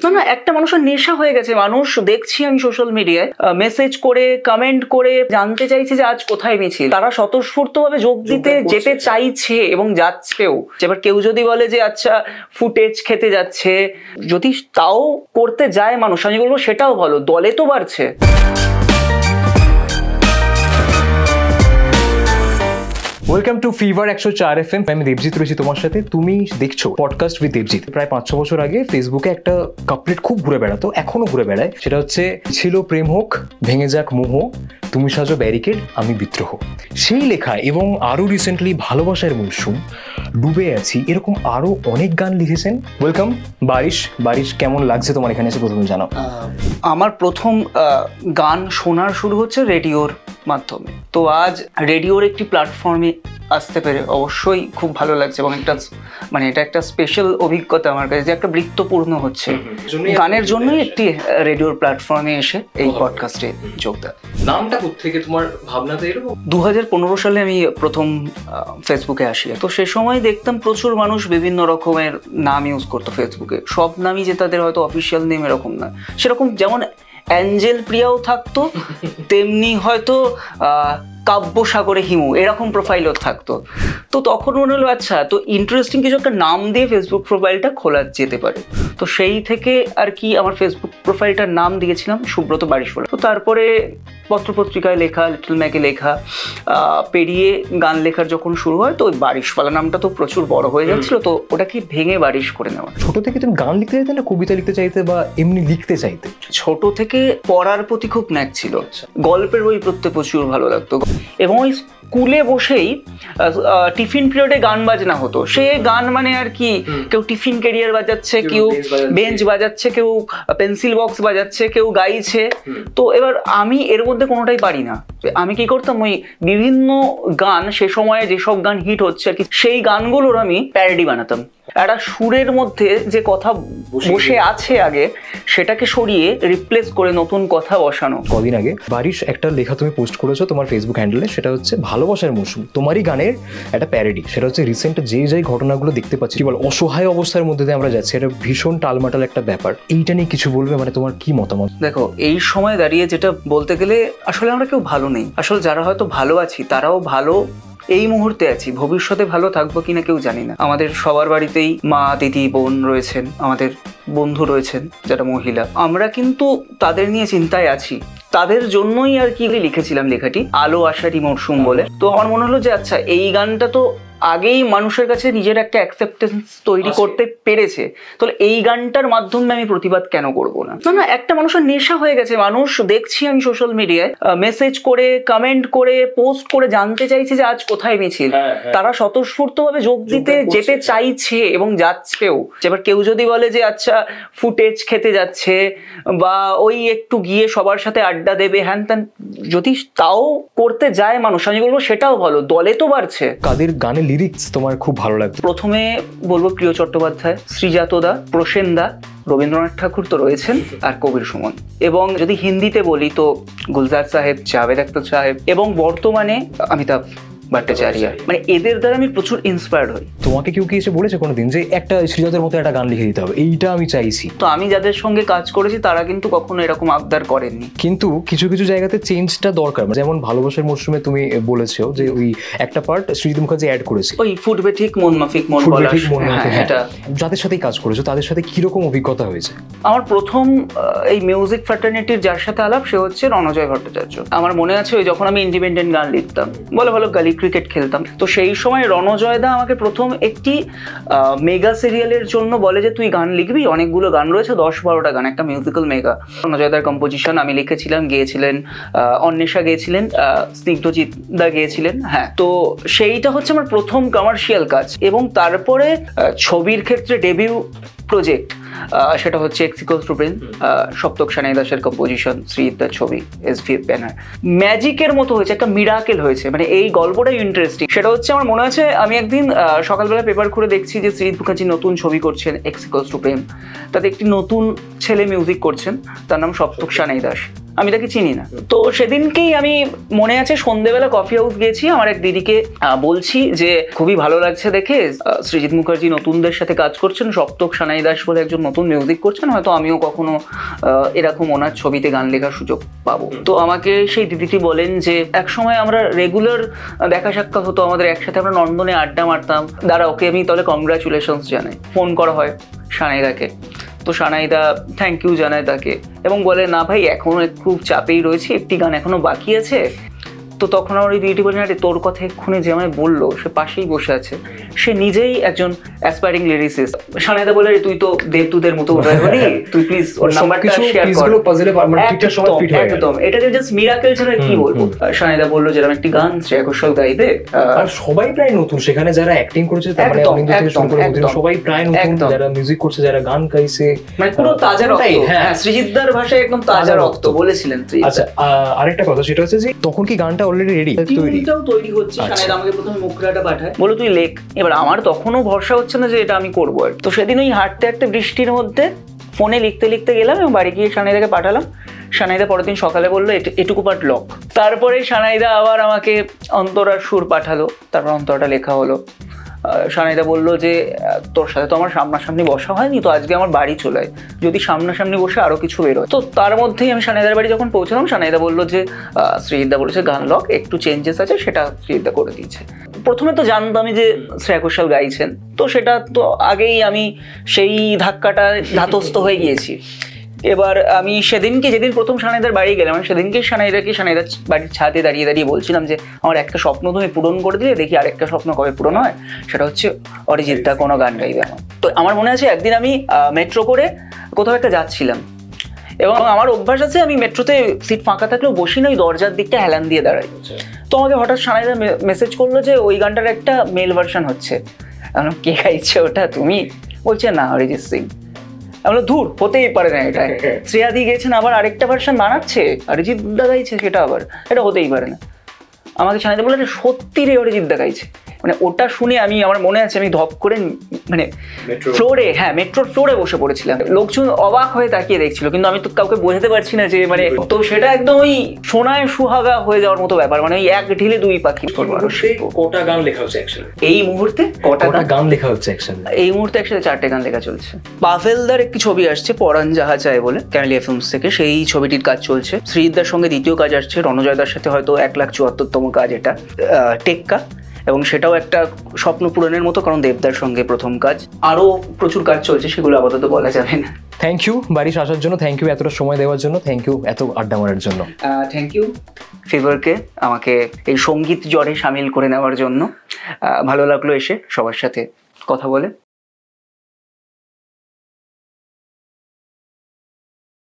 না না, একটা মানুষের নেশা হয়ে গেছে। মানুষ দেখছি আমি সোশ্যাল মিডিয়ায় মেসেজ করে, কমেন্ট করে জানতে চাইছে যে আজ কোথায় মিছিল। তারা স্বতঃস্ফূর্তভাবে যোগ দিতে যেতে চাইছে এবং যাচ্ছেও। এবার কেউ যদি বলে যে আচ্ছা ফুটেজ খেতে যাচ্ছে, যদি তাও করতে যায় মানুষ, আমি বলবো সেটাও ভালো, দলে তো বাড়ছে। Welcome to fever 104 FM। আমি দেবজিৎ রয়েছি তোমার সাথে। তুমি দেখছো পডকাস্ট উইথ দেবজিৎ। প্রায় 5-6 বছর আগে ফেসবুকে একটা কাপলেট খুব ঘুরে বেড়াতো, এখনো ঘুরে বেড়ায়। সেটা হচ্ছে, ছিল প্রেম হোক, ভেঙে যাক মোহ, তুমি সাজো ব্যারিকেড, আমি বিদ্রোহ। সেই লেখা এবং আরো রিসেন্টলি ভালোবাসার মৌসুম, ডুবে আছি, এরকম আরো অনেক গান লিখেছেন। ওয়েলকাম বারিশ। বারিশ, কেমন লাগছে তোমার এখানে এসে, প্রথমে জানাও। আমার প্রথম গান শোনার শুরু হচ্ছে রেডিওর মাধ্যমে। তো আজ রেডিওর একটি প্ল্যাটফর্মে আসতে পেরে অবশ্যই খুব ভালো লাগছে এবং এটা একটা স্পেশাল অভিজ্ঞতা আমার কাছে, যে একটা বৃত্তপূর্ণ হচ্ছে গানের জন্যই একটি রেডিওর প্ল্যাটফর্মে এসে এই পডকাস্টে যোগ দেয়। নামটা কোত্থেকে, তোমার ভাবনাতে এরকম? 2015 সালে আমি প্রথম ফেসবুকে আসি। তো সে সময় দেখতাম প্রচুর মানুষ বিভিন্ন রকমের নাম ইউজ করতো ফেসবুকে। সব নামই যে তাদের হয়তো অফিসিয়াল নেম এরকম না, সেরকম যেমন অ্যাঞ্জেল প্রিয়াও থাকতো, তেমনি হয়তো কাব্যসাগরে হিমু এরকম প্রোফাইলও থাকতো। তো তখন মনে হলো আচ্ছা, তো ইন্টারেস্টিং কিছু একটা নাম দিয়ে ফেসবুক প্রোফাইলটা খোলা যেতে পারে। তো সেই থেকে আর কি আমার ফেসবুক প্রোফাইলটার নাম দিয়েছিলাম সুব্রত বারিশ বলে। তো তারপরে পত্রপত্রিকায় লেখা, লিটল ম্যাগে লেখা পেরিয়ে গান লেখার যখন শুরু হয়, তো ওই বারিশওয়ালা নামটা তো প্রচুর বড় হয়ে যাচ্ছিল, তো ওটাকে ভেঙে বারিশ করে নেওয়া। ছোট থেকে তুমি গান লিখতে চাইতে না কবিতা লিখতে চাইতে বা এমনি লিখতে চাইতে? ছোট থেকে পড়ার প্রতি খুব ন্যাক ছিল। গল্পের বই পড়তে প্রচুর ভালো লাগতো এবং ওই স্কুলে বসেই টিফিন পিরিয়ডে গান বাজনা হতো। সে গান মানে আর কি, কেউ টিফিন ক্যারিয়ার বাজাচ্ছে, কেউ বেঞ্চ বাজাচ্ছে, কেউ পেন্সিল বক্স বাজাচ্ছে, কেউ গাইছে। তো এবার আমি এর মধ্যে কোনোটাই পারি না। আমি কি করতাম, ওই বিভিন্ন গান, সে সময়ে যেসব গান হিট হচ্ছে আর কি, সেই গানগুলোর আমি প্যারডি বানাতাম। একটা সুরের মধ্যে যে কথা বসে আছে আগে, সেটাকে সরিয়ে রিপ্লেস করে নতুন কথা বসানো। কদিন আগে বারিশ একটা লেখা তুমি পোস্ট করেছো তোমার ফেসবুক হ্যান্ডেলে, সেটা হচ্ছে ভালোবাসার মৌসুম, তোমারই গানের একটা প্যারডি। সেটা হচ্ছে রিসেন্ট যে ঘটনাগুলো দেখতে পাচ্ছি, কি বল, অসহায় অবস্থার মধ্যে দিয়ে আমরা যাচ্ছি, এটা ভীষণ টালমাটাল একটা ব্যাপার। এইটা নিয়ে কিছু বলবে? মানে তোমার কি মতামত? দেখো, এই সময় দাঁড়িয়ে যেটা বলতে গেলে, আসলে আমরা কেউ ভালো নেই। আসলে যারা হয়তো ভালো আছি, তারাও ভালো এই মুহূর্তে আছি, ভবিষ্যতে ভালো থাকবো কিনা কেউ জানি না। আমাদের সবার বাড়িতেই মা, দিদি, বোন রয়েছেন, আমাদের বন্ধু রয়েছেন যারা মহিলা। আমরা কিন্তু তাদের নিয়ে চিন্তায় আছি। তাদের জন্যই আর কি লিখেছিলাম লেখাটি, আলো আশারি মরশুম বলে। তো আমার মনে হলো যে আচ্ছা, এই গানটা তো আগেই মানুষের কাছে নিজের একটা অ্যাকসেপ্টেন্স তৈরি করতে পেরেছে, তাহলে এই গানটার মাধ্যমে আমি প্রতিবাদ কেন করবো না? না না, একটা মানুষের নেশা হয়ে গেছে। মানুষ দেখছি আমি সোশ্যাল মিডিয়ায় মেসেজ করে, কমেন্ট করে, পোস্ট করে জানতে চাইছে যে আজ কোথায় মিছিল। তারা স্বতঃস্ফূর্তভাবে যোগ দিতে যেতে চাইছে এবং যাচ্ছেও। এবার কেউ যদি বলে যে আচ্ছা ফুটেজ খেতে যাচ্ছে, বা ওই একটু গিয়ে সবার সাথে আড্ডা দেবে, হ্যান ত্যান, যদি তাও করতে যায় মানুষ, আমি বলবো সেটাও ভালো, দলে তো বাড়ছে। কাদের গানের লিরিক্স তোমার খুব ভালো লাগতো? প্রথমে বলবো প্রিয় চট্টোপাধ্যায়, শ্রীজাতদা, প্রসেনদা, রবীন্দ্রনাথ ঠাকুর তো রয়েছেন, আর কবির সুমন। এবং যদি হিন্দিতে বলি তো গুলজার সাহেব, জাভেদ আখতার সাহেব, এবং বর্তমানে অমিতাভ ভট্টাচার্য। মানে এদের দ্বারা আমি প্রচুর ইন্সপায়ার্ড হই। তোমাকে কেউ কি এসে বলেছে কোনোদিন যে একটা শ্রীজাতের মতো একটা গান লিখে দিতে হবে, এইটা আমি চাইছি? তো আমি যাদের সঙ্গে কাজ করেছি তারা কিন্তু কখনো এরকম আবদার করেননি। কিন্তু কিছু কিছু জায়গাতে চেঞ্জটা দরকার। যেমন ভালোবাসার মরশুমে তুমি বলেছো যে ওই একটা পার্ট সৃজিত মুখার্জি অ্যাড করেছে, ওই ফুটবে ঠিক মন মাফিক মন বলা। এটা যাদের সাথেই কাজ করেছো, তাদের সাথে কিরকম অভিজ্ঞতা হয়েছে? আমার প্রথম এই মিউজিক ফ্র্যাটার্নিটির যার সাথে আলাপ, সে হচ্ছে রণজয় ভট্টাচার্য। আমার মনে আছে ওই যখন আমি ইন্ডিপেন্ডেন্ট গান লিখতাম, ভালো ভালো গালি ক্রিকেট খেলতাম, তো সেই সময় রণজয় দা আমাকে প্রথম একটি মেগা সিরিয়ালের জন্য বলে যে তুই গান লিখবি, অনেকগুলো গান রয়েছে, 10-12টা গান, একটা মিউজিক্যাল মেগা। রণজয় দার কম্পোজিশন আমি লিখেছিলাম, গেয়েছিলেন অন্বেষা, গেয়েছিলেন স্নিগ্ধজিৎ দা, গেয়েছিলেন। হ্যাঁ, তো সেইটা হচ্ছে আমার প্রথম কমার্শিয়াল কাজ। এবং তারপরে ছবির ক্ষেত্রে ডেবিউ প্রজেক্ট, সেটা হচ্ছে এক্সিকোস্ট্রুপেন, সপ্তক সানাই দাসের কম্পোজিশন, শ্রীদার ছবি, এসভি ব্যানার। ম্যাজিকের মতো হয়েছে, একটা মিরাকেল হয়েছে। মানে এই গল্পটাই ইন্টারেস্টিং। সেটা হচ্ছে, আমার মনে আছে আমি একদিন সকালবেলা পেপার খুলে দেখছি যে শ্রীজিৎ মুখার্জি নতুন ছবি করছেন, এক্সিকোস্ট্রুপেন। তাতে একটি নতুন ছেলে মিউজিক করছেন, তার নাম সপ্তক সানাই দাস। আমি তাকে চিনি না। তো সেদিনকেই আমি মনে আছে সন্ধ্যেবেলা কফি হাউস গেছি, আমার এক দিদিকে বলছি যে খুবই ভালো লাগছে দেখে, সৃজিত মুখার্জি নতুনদের সাথে কাজ করছেন, সপ্তক সানাই দাস বলে একজন নতুন মিউজিক করছেন, হয়তো আমিও কখনো এরকম ওনার ছবিতে গান লেখার সুযোগ পাবো। তো আমাকে সেই দিদিটি বলেন যে একসময় আমরা রেগুলার দেখা সাক্ষাৎ হতো আমাদের, একসাথে আমরা নন্দনে আড্ডা মারতাম, দাঁড়া ওকে আমি তাহলে কংগ্রাচুলেশনস জানাই। ফোন করা হয় সানাইদাকে, তো সানাইদা থ্যাংক ইউ জানায় তাকে এবং বলে না ভাই এখনো একটু চাপেই রয়েছে, একটি গান এখনো বাকি আছে। তো তখন আমার ওই দিদিটি বলেন আরে তোর কথা এক্ষুনি যে আমায় বললো সে পাশেই বসে আছে, সে নিজেই একজন অ্যাসপায়ারিং লিরিসিস্ট। সানাইদা বলে তুই তো দেবদূতের মতো উদাহরণই, তুই প্লিজ ওর নাম্বারটা শেয়ার কর। একদম এটা যে জাস্ট মিরাকেল ছাড়া কি বলবো। সানাইদা বললো যেরকম একটি গান শ্রেয়া ঘোষাল গাইবে, আর সবাই প্রায় নতুন সেখানে, যারা অ্যাক্টিং করেছে তার মানে অনিন্দ থেকে শুরু করে সবাই প্রায় নতুন, যারা মিউজিক করছে, যারা গান গাইছে, মানে পুরো তাজা রক্ত। হ্যাঁ সৃজিতদার ভাষায় একদম তাজা রক্ত বলেছিলেন। আচ্ছা আরেকটা কথা সেটা হচ্ছে যে তখন কি গানটা অলরেডি রেডি তৈরি হচ্ছে? সানাইদা আমাকে প্রথমে মুখরাটা পাঠায়, বলো তুই লেখ। এবার আমার তখনও ভরসা হচ্ছে না যে এটা আমি করবো। আর তো সেদিন ওই হাঁটতে হাঁটতে বৃষ্টির মধ্যে ফোনে লিখতে লিখতে গেলাম এবং বাড়ি গিয়ে সানাইদাকে পাঠালাম। সানাইদা পরের দিন সকালে বললো এটুকু পার্ট লক। তারপরে সানাইদা আবার আমাকে অন্তরার সুর পাঠালো, তারপর অন্তরাটা লেখা হলো। সানাইদা বললো যে তোর সাথে তো আমার সামনাসামনি বসা হয়নি, তো আজকে আমার বাড়ি চলে আয়, যদি সামনাসামনি বসে আরো কিছু বেরোয়। তো তার মধ্যেই আমি সানাইদার বাড়ি যখন পৌঁছলাম, সানাইদা বললো যে সৃজিতদা বলেছে গান লক, একটু চেঞ্জেস আছে, সেটা সৃজিতদা করে দিয়েছে। প্রথমে তো জানতামই যে শ্রেয়া ঘোষাল গাইছেন, তো সেটা তো আগেই আমি সেই ধাক্কাটা ধাতস্থ হয়ে গিয়েছি। এবার আমি সেদিনকে যেদিন প্রথম সানাইদার বাড়ি গেলাম, সেদিনকে সানাইদার বাড়ির ছাদে দাঁড়িয়ে দাঁড়িয়ে বলছিলাম যে আমার একটা স্বপ্ন তুমি পূরণ করে দিলে, দেখি আরেকটা স্বপ্ন কবে পূরণ হয়, সেটা হচ্ছে অরিজিৎ দা কোনো গান গাইবে এখন। তো আমার মনে আছে একদিন আমি মেট্রো করে কোথাও একটা যাচ্ছিলাম এবং আমার অভ্যাস আছে আমি মেট্রোতে সিট ফাঁকা থাকলেও বসি না, ওই দরজার দিকটা হেলান দিয়ে দাঁড়াই। তো আমাকে হঠাৎ সানাইদা মেসেজ করলো যে ওই গানটার একটা মেল ভার্সন হচ্ছে। কে গাইছে ওটা, তুমি? বলছে না অরিজিৎ সিং। আমরা ধুর হতেই পারে না, এটা শ্রেয়াদি গেছেন আবার আরেকটা ভার্সন বানাচ্ছে, অরিজিৎ দা গাইছে, সেটা আবার এটা হতেই পারে না। আমাকে সানাইদা বলে সত্যি রে অরিজিৎ দা গাইছে। মানে ওটা শুনে আমার মনে আছে আমি ধপ করে মানে ফ্লোরে, হ্যাঁ মেট্রোর ফ্লোরে বসে পড়েছিলাম। লোকজন অবাক হয়ে তাকিয়ে দেখছিল, কিন্তু আমি তো কাউকে বোঝাতে পারছি না যে মানে, তো সেটা একদম ওই সোনায় সুহাগা হয়ে যাওয়ার মতো ব্যাপার, মানে ওই এক ঢিলে দুই পাখি। কটা গান লেখা হচ্ছে একসাথে এই মুহূর্তে? কটা গান লেখা হচ্ছে একসাথে? এই মুহূর্তে একসাথে 4টে গান লেখা চলছে। পাভেলদার একটি ছবি আসছে পরাণ যাহা চায় বলে, ক্যামেলিয়া ফিল্মস থেকে, সেই ছবিটির কাজ চলছে। সৃজিতদার সঙ্গে দ্বিতীয় কাজ আসছে, রণজয়দার সাথে হয়তো 1,74,তম কাজ এটা, টেক্কা, এবং সেটাও একটা স্বপ্ন পূরণের মতো, কারণ দেবদার সঙ্গে প্রথম কাজ। আরো প্রচুর কাজ চলছে, সেগুলো আপাতত বলা যাবে না। থ্যাংক ইউ বারিশ আসার জন্য, থ্যাংক ইউ এতটা সময় দেওয়ার জন্য, থ্যাংক ইউ এত আড্ডা মারার জন্য। থ্যাংক ইউ ফিভারকে আমাকে এই সঙ্গীত জ্বরে সামিল করে নেওয়ার জন্য। ভালো লাগলো এসে সবার সাথে কথা বলে।